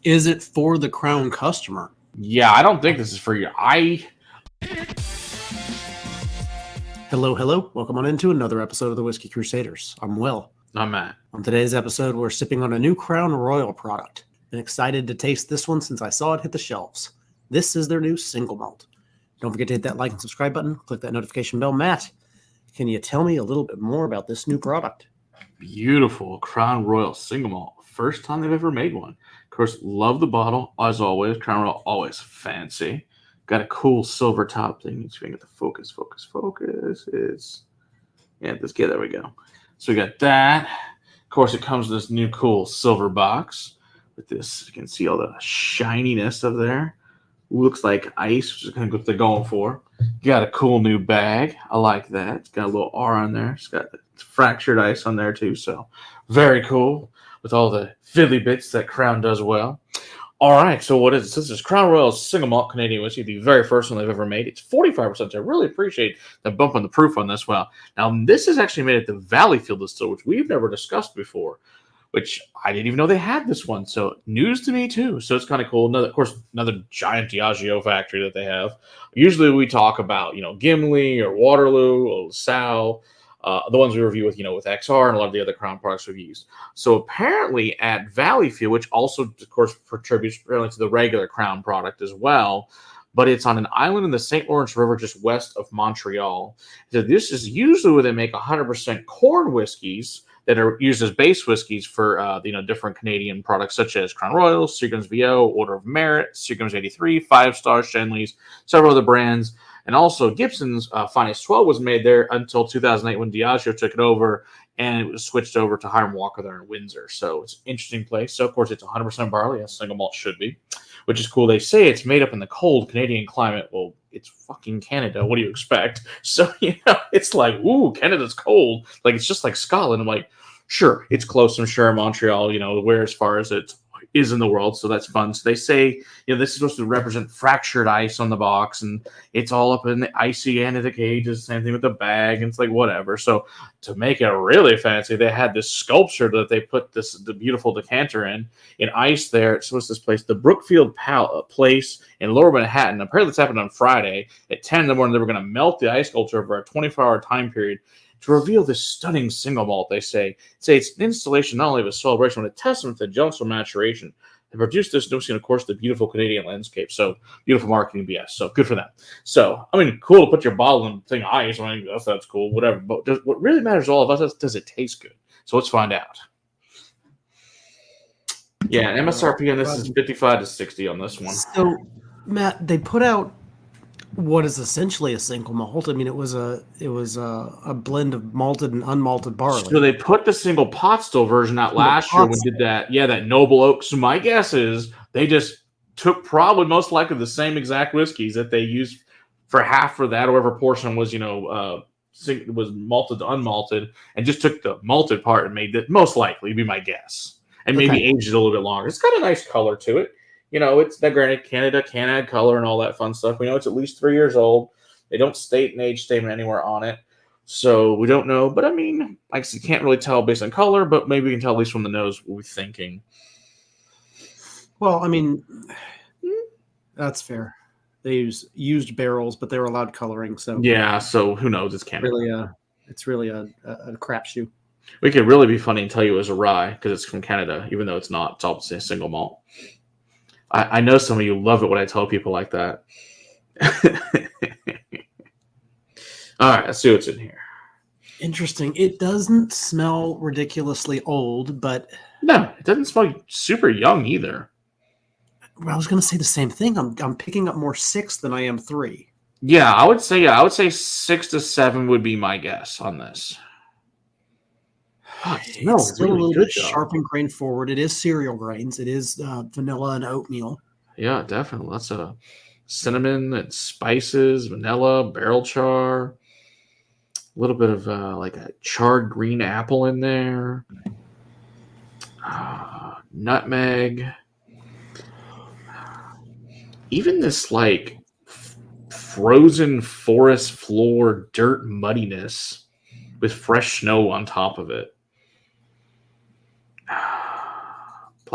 Is it for the Crown customer? Yeah, I don't think this is for you. Hello. Welcome on into another episode of the Whiskey Crusaders. I'm Will. I'm Matt. On today's episode, we're sipping on a new Crown Royal product. Been excited to taste this one since I saw it hit the shelves. This is their new single malt. Don't forget to hit that like and subscribe button. Click that notification bell. Matt, can you tell me a little bit more about this new product? Beautiful Crown Royal single malt. First time they've ever made one. Of course, love the bottle, as always. Crown Royal, always fancy. Got a cool silver top thing. Let's get the focus. There we go. So we got that. Of course, it comes with this new cool silver box with this. You can see all the shininess of there. Looks like ice, which is kind of what they're going for. Got a cool new bag. I like that. It's got a little R on there. It's got the fractured ice on there too. So very cool with all the fiddly bits that Crown does well. All right, so what is this? This is Crown Royal's single malt Canadian whiskey, the very first one they've ever made. It's 45%, so I really appreciate the bump on the proof on this one. Now, this is actually made at the Valleyfield distillery, which we've never discussed before, which I didn't even know they had this one. So news to me, too. So it's kind of cool. Another giant Diageo factory that they have. Usually we talk about, Gimli or Waterloo or LaSalle, the ones we review with, with XR and a lot of the other Crown products we've used. So apparently at Valleyfield, which also, of course, contributes to the regular Crown product as well, but it's on an island in the St. Lawrence River just west of Montreal. So this is usually where they make 100% corn whiskeys that are used as base whiskeys for different Canadian products such as Crown Royal, Seagram's VO, Order of Merit, Seagram's 83, 5 Star, Schenley's, several other brands. And also Gibson's Finest 12 was made there until 2008 when Diageo took it over and it was switched over to Hiram Walker there in Windsor. So it's an interesting place. So, of course, it's 100% barley, as single malt should be, which is cool. They say it's made up in the cold Canadian climate. Well, it's fucking Canada. What do you expect? So, it's like, ooh, Canada's cold. Like, it's just like Scotland. I'm like, sure, it's close. I'm sure Montreal, where as far as it is in the world. So that's fun. So they say, this is supposed to represent fractured ice on the box, and it's all up in the icy end of the cages. Same thing with the bag. And it's like, whatever. So to make it really fancy, they had this sculpture that they put the beautiful decanter in ice there. So what's this place? The Brookfield Place in Lower Manhattan. Apparently this happened on Friday at 10 in the morning. They were going to melt the ice sculpture over a 24-hour time period to reveal this stunning single malt. They say it's an installation not only of a celebration, but a testament to gentle maturation. They produced this whiskey, and of course, the beautiful Canadian landscape. So beautiful marketing BS. So good for them. So cool to put your bottle in thing of ice. That's cool. Whatever. But what really matters to all of us is, does it taste good? So let's find out. Yeah, MSRP on this is 55 to 60 on this one. So, Matt, they put out what is essentially a single malt. It was a blend of malted and unmalted barley. So they put the single pot still version out last year when we did that. Yeah, that Noble Oak. So my guess is they just took probably most likely the same exact whiskeys that they used for half of that, or whatever portion was was malted to unmalted, and just took the malted part and made it. Most likely, be my guess, and maybe aged it a little bit longer. It's got a nice color to it. It's that, granted, Canada can add color and all that fun stuff. We know it's at least 3 years old. They don't state an age statement anywhere on it. So we don't know. But, I guess you can't really tell based on color, but maybe we can tell at least from the nose what we're thinking. Well, that's fair. They used barrels, but they were allowed coloring. So yeah, so who knows? It's Canada. It's really a crapshoot. We could really be funny and tell you it was a rye because it's from Canada, even though it's not. It's all a single malt. I know some of you love it when I tell people like that. All right, let's see what's in here. Interesting. It doesn't smell ridiculously old, but... No, it doesn't smell super young either. Well, I was going to say the same thing. I'm picking up more 6 than I am 3. Yeah, I would say 6 to 7 would be my guess on this. It's still a little bit sharp and grain forward. It is cereal grains. It is vanilla and oatmeal. Yeah, definitely. Lots of cinnamon and spices, vanilla, barrel char. A little bit of like a charred green apple in there. Nutmeg. Even this like frozen forest floor dirt muddiness with fresh snow on top of it.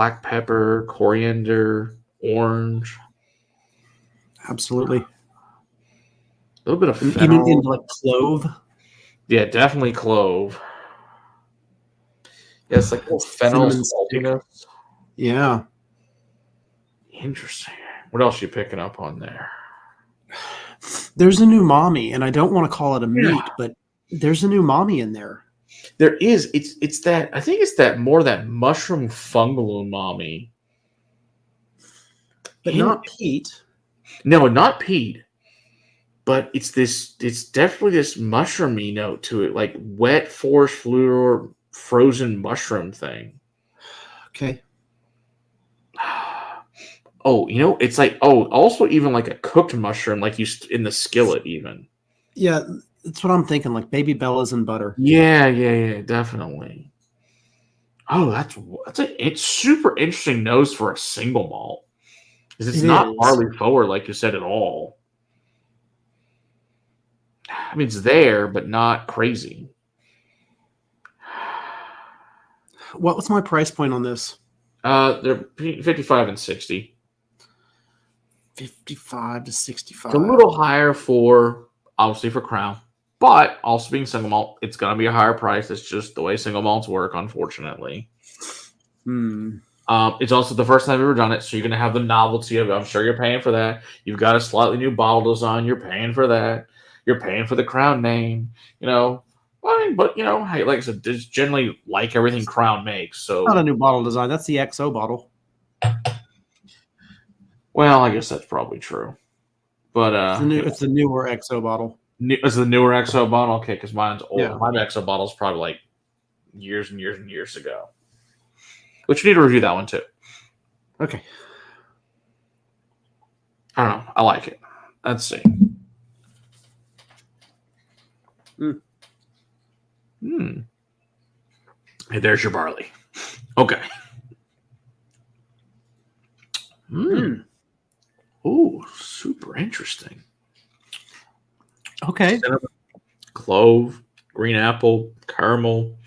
black pepper, coriander, orange. Absolutely. A little bit of And fennel. even in like clove. Yeah, definitely clove. Yeah, it's like a little fennel Cinnamon stick. saltiness. Yeah. Interesting. What else are you picking up on there? There's a new mommy, and I don't want to call it a meat, but there's a new mommy in there. There is. It's that I think it's that more that mushroom fungal umami. But not peat. No, not peat. But it's definitely this mushroomy note to it, like wet forest fluor frozen mushroom thing. Okay. Oh, it's like also even like a cooked mushroom, like in the skillet even. Yeah, that's what I'm thinking, like baby bellas and butter. Yeah, definitely. Oh, it's super interesting nose for a single malt. Because it's not barley forward, like you said, at all. I mean, it's there, but not crazy. What was my price point on this? They're 55 and 60. 55 to 65. It's a little higher obviously for Crown, but also being single malt, it's going to be a higher price. It's just the way single malts work, unfortunately. It's also the first time I've ever done it, so you're going to have the novelty of it. I'm sure you're paying for that. You've got a slightly new bottle design. You're paying for that. You're paying for the Crown name. But hey, like I said, just generally like everything Crown makes. So not a new bottle design. That's the XO bottle. Well, I guess that's probably true. But it's the newer XO bottle. It's the newer XO bottle, okay? Because mine's old. Yeah. My XO bottle is probably like years and years and years ago. Which you need to review that one too. Okay. I don't know. I like it. Let's see. Hey, there's your barley. Okay. Ooh, super interesting. Okay. Cinnamon, clove, green apple, caramel.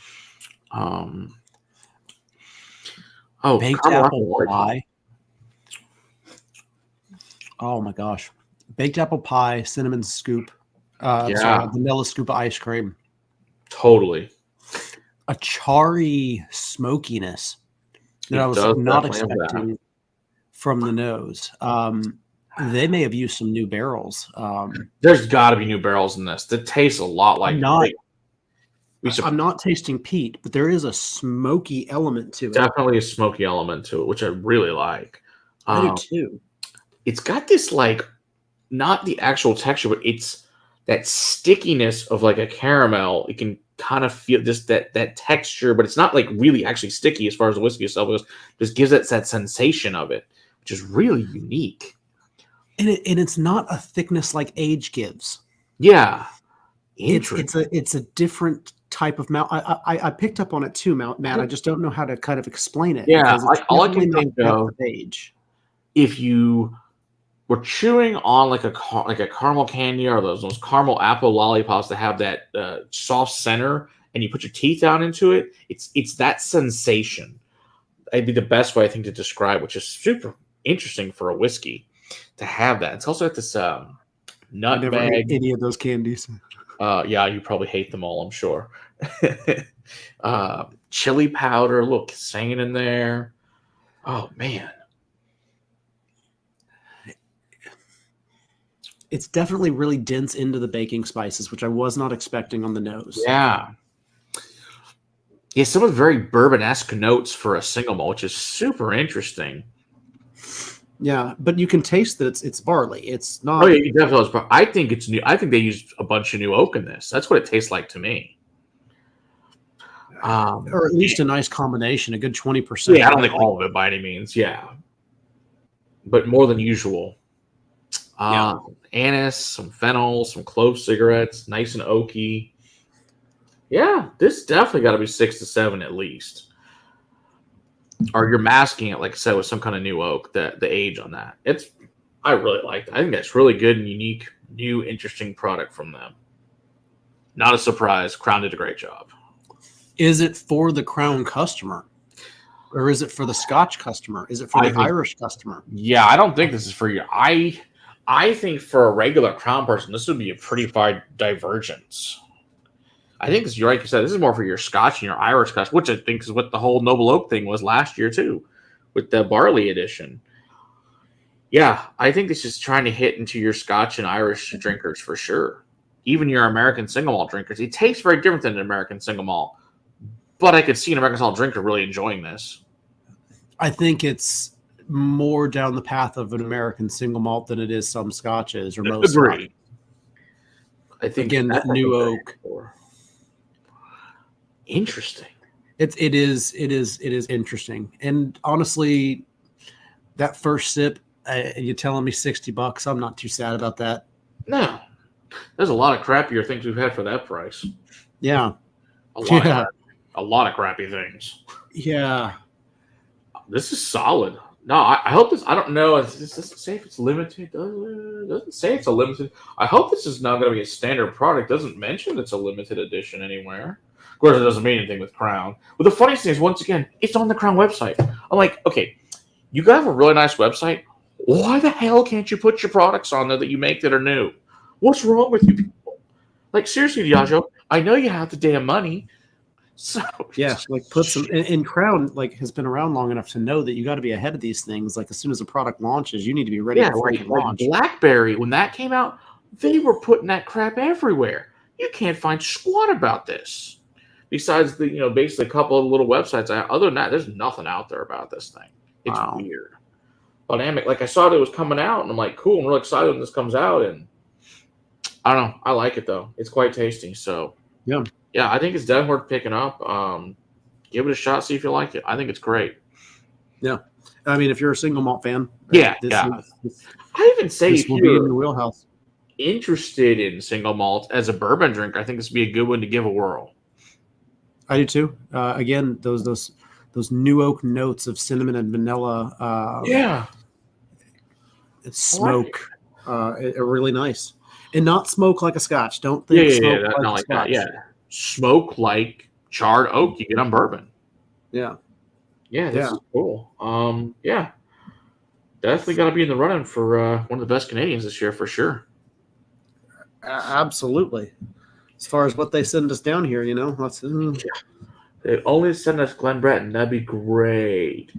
Baked apple pie. Oh my gosh. Baked apple pie, cinnamon scoop. Vanilla scoop of ice cream. Totally. A charry smokiness that I was not expecting from the nose. They may have used some new barrels. There's got to be new barrels in this. That tastes a lot like. I'm not tasting peat, but there is a smoky element to it. Definitely a smoky element to it, which I really like. I do too. It's got this not the actual texture, but it's that stickiness of like a caramel. It can kind of feel just that texture, but it's not like really actually sticky as far as the whiskey itself goes. Just gives it that sensation of it, which is really unique. And it's not a thickness like age gives. Yeah, it's a different type of malt. I picked up on it too, Matt. I just don't know how to kind of explain it. Yeah, all I can think of age. If you were chewing on like a caramel candy or those caramel apple lollipops that have that soft center, and you put your teeth down into it, it's that sensation. It'd be the best way I think to describe, which is super interesting for a whiskey to have that. It's also got this nutmeg. I never ate any of those candies. Yeah, you probably hate them all, I'm sure. Chili powder, a little singing in there. Oh man. It's definitely really dense into the baking spices, which I was not expecting on the nose. Yeah. Yeah, some of very bourbon-esque notes for a single malt, which is super interesting. Yeah, but you can taste that it's barley. It's not. Oh yeah, you definitely. I think it's new. I think they used a bunch of new oak in this. That's what it tastes like to me. Or at least a nice combination, a good 20%. Yeah, I don't think all of it by any means. Yeah, but more than usual. Anise, some fennel, some clove cigarettes, nice and oaky. Yeah, this definitely got to be 6 to 7 at least. Or you're masking it, like I said, with some kind of new oak. The age on that, I really like that. I think that's really good and unique, new, interesting product from them. Not a surprise. Crown did a great job. Is it for the Crown customer? Or is it for the Scotch customer? Is it for the Irish customer? Yeah, I don't think this is for you. I think for a regular Crown person, this would be a pretty wide divergence. I think, as you like you said, this is more for your Scotch and your Irish customer, which I think is what the whole Noble Oak thing was last year too, with the barley edition. Yeah, I think this is trying to hit into your Scotch and Irish drinkers for sure. Even your American single malt drinkers. It tastes very different than an American single malt, but I could see an American single malt drinker really enjoying this. I think it's more down the path of an American single malt than it is some Scotches or most. Agree. I think again, that new oak. Interesting. It is interesting, and honestly, that first sip, you're telling me $60. I'm not too sad about that. No, there's a lot of crappier things we've had for that price. Yeah, a lot of crappy things. Yeah, this is solid. No, I hope this. I don't know. Does it say if it's limited? Doesn't say it's a limited. I hope this is not going to be a standard product. Doesn't mention it's a limited edition anywhere. Of course, it doesn't mean anything with Crown. But the funniest thing is, once again, it's on the Crown website. I'm like, okay, you guys have a really nice website. Why the hell can't you put your products on there that you make that are new? What's wrong with you people? Like, seriously, Diageo, I know you have the damn money. So yeah, like put some in Crown, like has been around long enough to know that you got to be ahead of these things. Like as soon as a product launches, you need to be ready for it to launch. BlackBerry, when that came out, they were putting that crap everywhere. You can't find squat about this. Besides the, basically a couple of little websites. Other than that, there's nothing out there about this thing. It's weird. Dynamic. Like I saw it was coming out, and I'm like, cool. I'm real excited when this comes out, and I don't know. I like it though. It's quite tasty. So yeah, I think it's definitely worth picking up. Give it a shot. See if you like it. I think it's great. Yeah, I mean, if you're a single malt fan, I even say if you're in the wheelhouse. Interested in single malt as a bourbon drink, I think this would be a good one to give a whirl. I do too. Again, those new oak notes of cinnamon and vanilla. Smoke. Are really nice, and not smoke like a Scotch. Don't think smoke like Scotch. Yeah, smoke like charred oak you get on bourbon. Yeah, this is cool. Definitely got to be in the running for one of the best Canadians this year for sure. Absolutely. As far as what they send us down here, They only send us Glen Breton. That'd be great.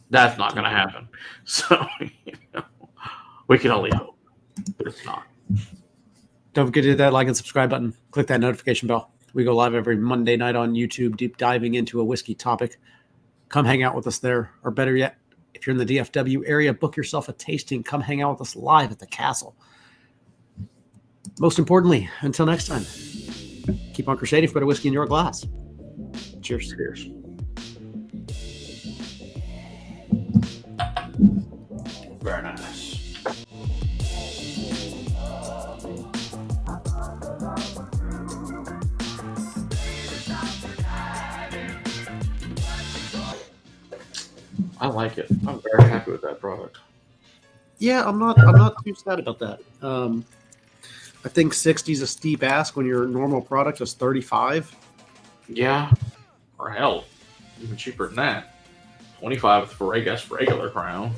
That's not going to happen. So, we can only hope, but it's not. Don't forget to hit that like and subscribe button. Click that notification bell. We go live every Monday night on YouTube, deep diving into a whiskey topic. Come hang out with us there. Or better yet, if you're in the DFW area, book yourself a tasting. Come hang out with us live at the castle. Most importantly, until next time, keep on crusading for better whiskey in your glass. Cheers. Cheers. Very nice. I like it. I'm very happy with that product. Yeah, I'm not too sad about that. I think 60 is a steep ask when your normal product is 35. Yeah, or hell, even cheaper than that. 25 for regular Crown.